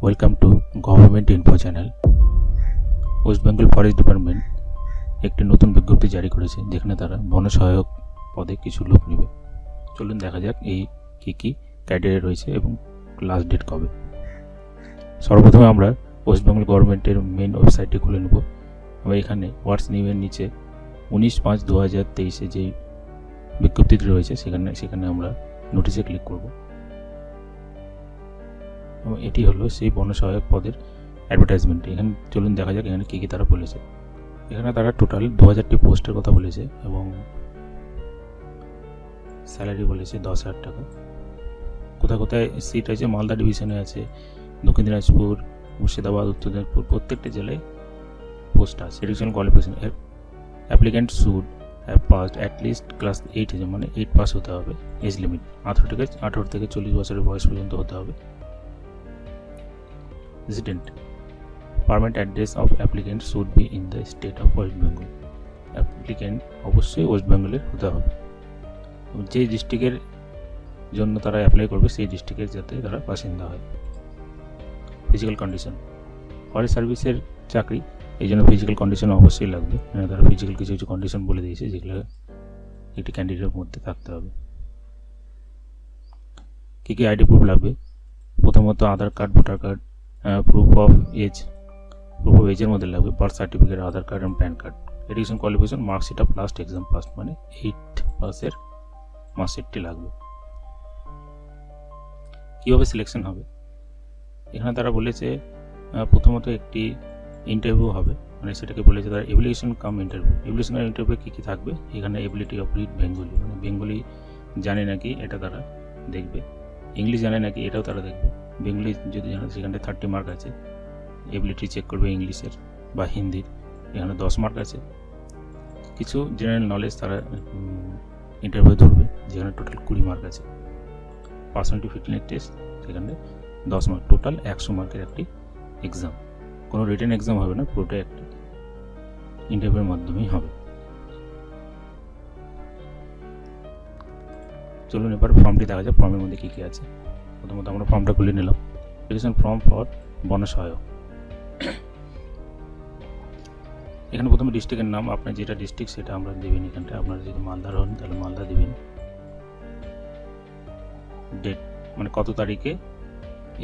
Welcome to government info channel. West Bengal forest department একটি নতুন বিজ্ঞপ্তি জারি করেছে, যেখানে তারা বন সহায়ক পদে কিছু লোক নেবে। চলুন দেখা যাক এই কী ক্রাইটেরিয়া রয়েছে এবং লাস্ট ডেট কবে। সর্বপ্রথমে আমরা ওয়েস্ট বেঙ্গল গভর্নমেন্টের মেন ওয়েবসাইটটি খুলে নেব। আমরা এখানে হোয়াটস নিউয়ের নিচে 19/5/2023 যে বিজ্ঞপ্তিটি রয়েছে সেখানে আমরা নোটিশে ক্লিক করব এবং এটি হলো সেই বন সহায়ক পদের অ্যাডভার্টাইজমেন্ট। এখানে চলুন দেখা যাক এখানে কী তারা বলেছে। এখানে তারা টোটাল 2000টি পোস্টের কথা বলেছে এবং স্যালারি বলেছে 10,000 টাকা। কোথায় সিট আছে, মালদা ডিভিশনে আছে, দক্ষিণ দিনাজপুর, মুর্শিদাবাদ, উত্তর দিনাজপুর, প্রত্যেকটি জেলায় পোস্ট আছে। Educational qualification applicant should have passed at least class 8 মানে 8 পাস হতে হবে। এজ লিমিট 18 থেকে 40 বছরের বয়স পর্যন্ত হতে হবে। Resident permanent address of applicant should be in the state of West Bengal. Applicant অবশ্যই ওয়েস্ট বেঙ্গলের হতে হবে এবং যে ডিস্ট্রিক্টের জন্য তারা অ্যাপ্লাই করবে সেই ডিস্ট্রিক্টের যাতে তারা বাসিন্দা হয়। ফিজিক্যাল কন্ডিশন, ফরেস্ট সার্ভিসের চাকরি, এই জন্য ফিজিক্যাল কন্ডিশন অবশ্যই লাগবে। তারা ফিজিক্যাল কিছু কন্ডিশন বলে দিয়েছে যেগুলো একটি ক্যান্ডিডেটের মধ্যে থাকতে হবে। কী আইডি প্রুফ লাগবে? প্রথমত Aadhaar card, voter card, proof of এজের মধ্যে লাগবে বার্থ সার্টিফিকেট, আধার কার্ড এবং PAN card. Education qualification marksheet of last exam pass মানে 8 পাসের মার্কশিটটি লাগবে। কীভাবে সিলেকশন হবে? এখানে তারা বলেছে প্রথমত একটি ইন্টারভিউ হবে, মানে সেটাকে বলেছে তারা এভ্যালুয়েশন কাম ইন্টারভিউ। এভ্যালুয়েশন ইন্টারভিউ কী থাকবে? এখানে এবিলিটি অফ রিড বেঙ্গলি, মানে বেঙ্গলি জানে নাকি এটা তারা দেখবে, ইংলিশ জানে নাকি এটাও তারা দেখবে। বেঙ্গলি যদি জানে সেখানে 30 মার্ক আছে। এবিলিটি চেক করবে ইংলিশের বা হিন্দির, এখানে 10 মার্ক আছে। কিছু জেনারেল নলেজ তারা ইন্টারভিউ ধরবে, যেখানে টোটাল 20 মার্ক আছে। পার্সোনালিটি ফিটনেস টেস্ট, সেখানে 10 মার্ক। টোটাল 100 মার্কের একটি এক্সাম। কোনো রিটেন এক্সাম হবে না, পুরোটাই একটি ইন্টারভিউর মাধ্যমেই হবে। চলুন এবার ফর্মটি দেখা যায়, ফর্মের মধ্যে কী আছে। প্রথমত আমরা ফর্মটা খুলে নিলাম। অ্যাপ্লিকেশন ফর্ম ফর বন সহায়ক। এখানে প্রথমে ডিস্ট্রিক্টের নাম, আপনার যেটা ডিস্ট্রিক্ট সেটা আমরা দেবেন। এখানটা আপনারা যদি মালদার হন তাহলে মালদা দেবেন। ডেট মানে কত তারিখে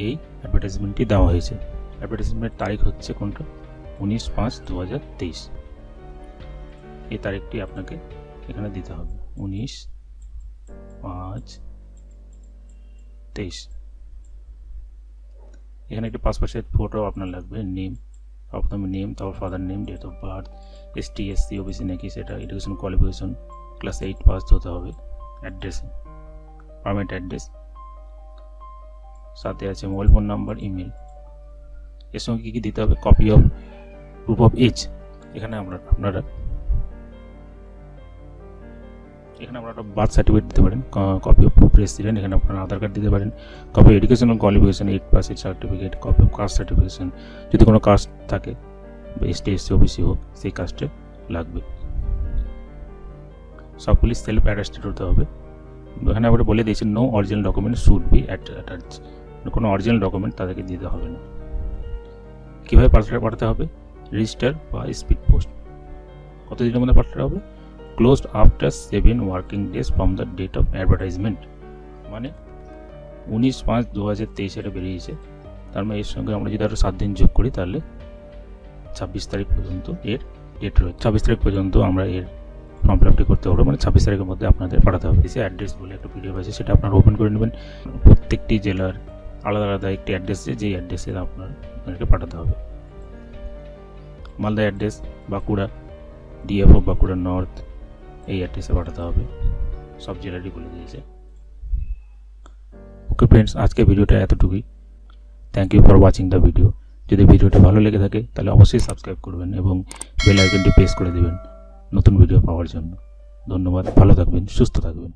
এই অ্যাডভার্টাইজমেন্টটি দেওয়া হয়েছে। অ্যাডভার্টাইজমেন্টের তারিখ হচ্ছে কোনটা? 19/5/2023। এই তারিখটি আপনাকে এখানে দিতে হবে, 19/5/23। এখানে একটি পাসপোর্ট সাইজ ফটো আপনার লাগবে। নেম, প্রথমে নেম, তারপর father name, date of birth, ST SC OBC নাকি সেটা, এডুকেশন কোয়ালিফিকেশন ক্লাস 8 পাস হতে হবে। অ্যাড্রেস, পারমানেন্ট অ্যাড্রেস, সাথে আছে মোবাইল ফোন নাম্বার, ইমেল। এর সঙ্গে কী দিতে হবে? Copy of proof of age. এখানে আপনারা একটা বার্থ সার্টিফিকেট দিতে পারেন, কপি অফ প্রুফ রেসিডেন্ট, এখানে আপনারা আধার কার্ড দিতে পারেন, কপি এডুকেশনাল কোয়ালিফিকেশন 8 পাসের certificate, copy of caste certification, যদি কোনো কাস্ট থাকে বা ST SC OBC হোক সেই কাস্টে লাগবে। সবগুলি সেলফ অ্যাটাস্টেড হতে হবে। এখানে আমরা বলে দিয়েছি no original document should be attach, কোনো অরিজিনাল ডকুমেন্ট তাদেরকে দিতে হবে না। কীভাবে পার্সেলটা পাঠাতে হবে? রেজিস্টার বা স্পিড পোস্ট। কত দিনের মধ্যে পাঠাতে হবে? Closed after 7 working days from the date of advertisement. মানে 19/5/2023 এটা বেরিয়েছে, তার মানে এর সঙ্গে আমরা যদি আরও 7 দিন যোগ করি তাহলে 26 তারিখ পর্যন্ত এর ডেট রয়েছে। 26 তারিখ পর্যন্ত আমরা এর ফর্ম ফিল আপটি করতে পারবো, মানে 26 তারিখের মধ্যে আপনাদের পাঠাতে হবে। এসে অ্যাড্রেস বলে একটা PDF আছে, সেটা আপনারা ওপেন করে নেবেন। প্রত্যেকটি জেলার আলাদা আলাদা একটি অ্যাড্রেস, যেই অ্যাড্রেসে আপনাদেরকে পাঠাতে হবে। Malda address Bankura, DF of Bankura north, এই অ্যাড্রেসে পাঠাতে হবে। সব জেলারই বলে দিয়েছে। ওকে ফ্রেন্ডস, আজকে ভিডিওটা এতটুকুই। Thank you for watching the video. যদি ভিডিওটি ভালো লেগে থাকে তাহলে অবশ্যই সাবস্ক্রাইব করবেন এবং বেল আইকনটি প্রেস করে দেবেন নতুন ভিডিও পাওয়ার জন্য। ধন্যবাদ, ভালো থাকবেন, সুস্থ থাকবেন।